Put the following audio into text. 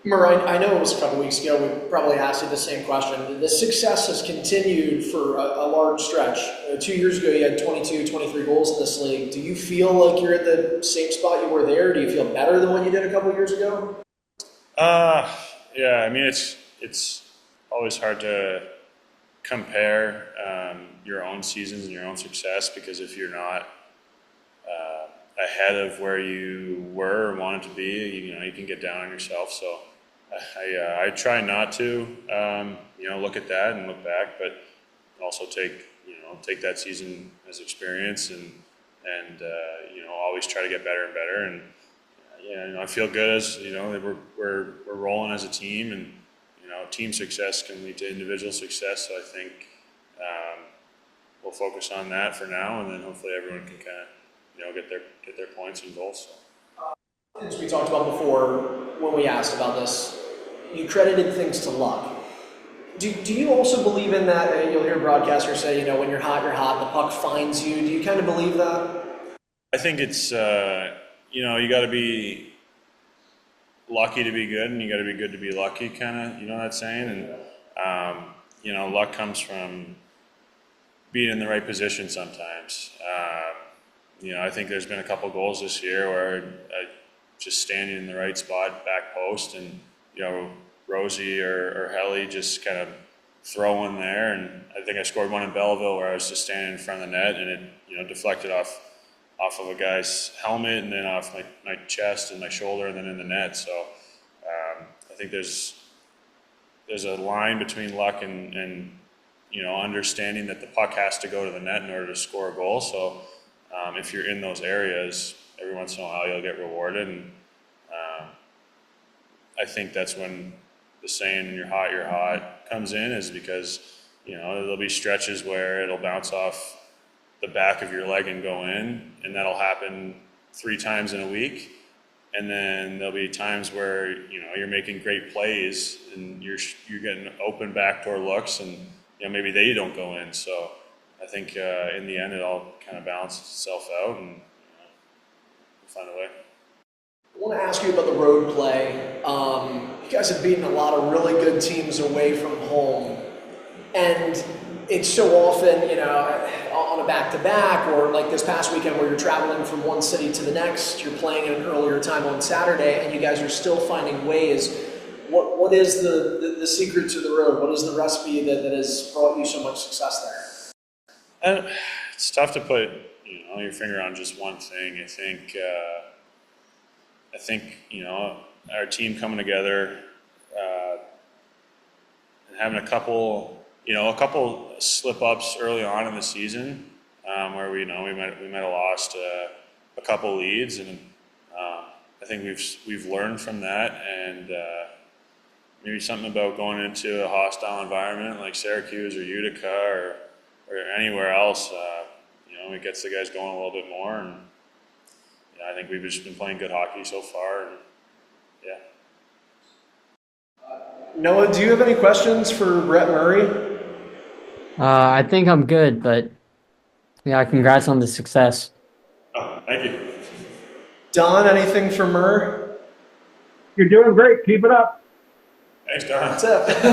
Murray, I know it was a couple weeks ago, we probably asked you the same question. The success has continued for a large stretch. 2 years ago, you had 22, 23 goals in this league. Do you feel like you're at the same spot you were there? Do you feel better than what you did a couple years ago? Uh, yeah. I mean, it's always hard to compare your own seasons and your own success because if you're not ahead of where you were or wanted to be, you can get down on yourself. So I try not to look at that and look back, but also take that season as experience and always try to get better and better. And I feel good as that we're rolling as a team, and team success can lead to individual success. So I think we'll focus on that for now, and then hopefully everyone can kind of get their points and goals. So. As we talked about before, when we asked about this, you credited things to luck. Do you also believe in that? You'll hear broadcasters say, when you're hot, the puck finds you. Do you kind of believe that? I think it's, you got to be lucky to be good, and you got to be good to be lucky, kind of, that saying? And, luck comes from being in the right position sometimes. I think there's been a couple goals this year where I just standing in the right spot, back post, and, Rosie or Helly just kind of throw one there. And I think I scored one in Belleville where I was just standing in front of the net, and it, deflected off of a guy's helmet and then off my chest and my shoulder and then in the net. So I think there's a line between luck and understanding that the puck has to go to the net in order to score a goal. So if you're in those areas, every once in a while you'll get rewarded. And I think that's when the saying "when you're hot" comes in, is because there'll be stretches where it'll bounce off the back of your leg and go in, and that'll happen 3 times in a week. And then there'll be times where you're making great plays and you're getting open backdoor looks, and maybe they don't go in. So I think in the end it all kind of balances itself out, and we'll find a way. I want to ask you about the road play. You guys have beaten a lot of really good teams away from home, and it's so often, on a back-to-back, or like this past weekend where you're traveling from one city to the next, you're playing at an earlier time on Saturday, and you guys are still finding ways. What is the secret to the road? What is the recipe that has brought you so much success there? It's tough to put your finger on just one thing. I think our team coming together and having a couple slip-ups early on in the season where we might have lost a couple leads, and I think we've learned from that, and maybe something about going into a hostile environment like Syracuse or Utica or anywhere else. It gets the guys going a little bit more, and I think we've just been playing good hockey so far, and yeah. Noah, do you have any questions for Brett Murray? I think I'm good, but yeah, congrats on the success. Oh, thank you. Don, anything for Murray? You're doing great. Keep it up. Thanks, Don. That's it.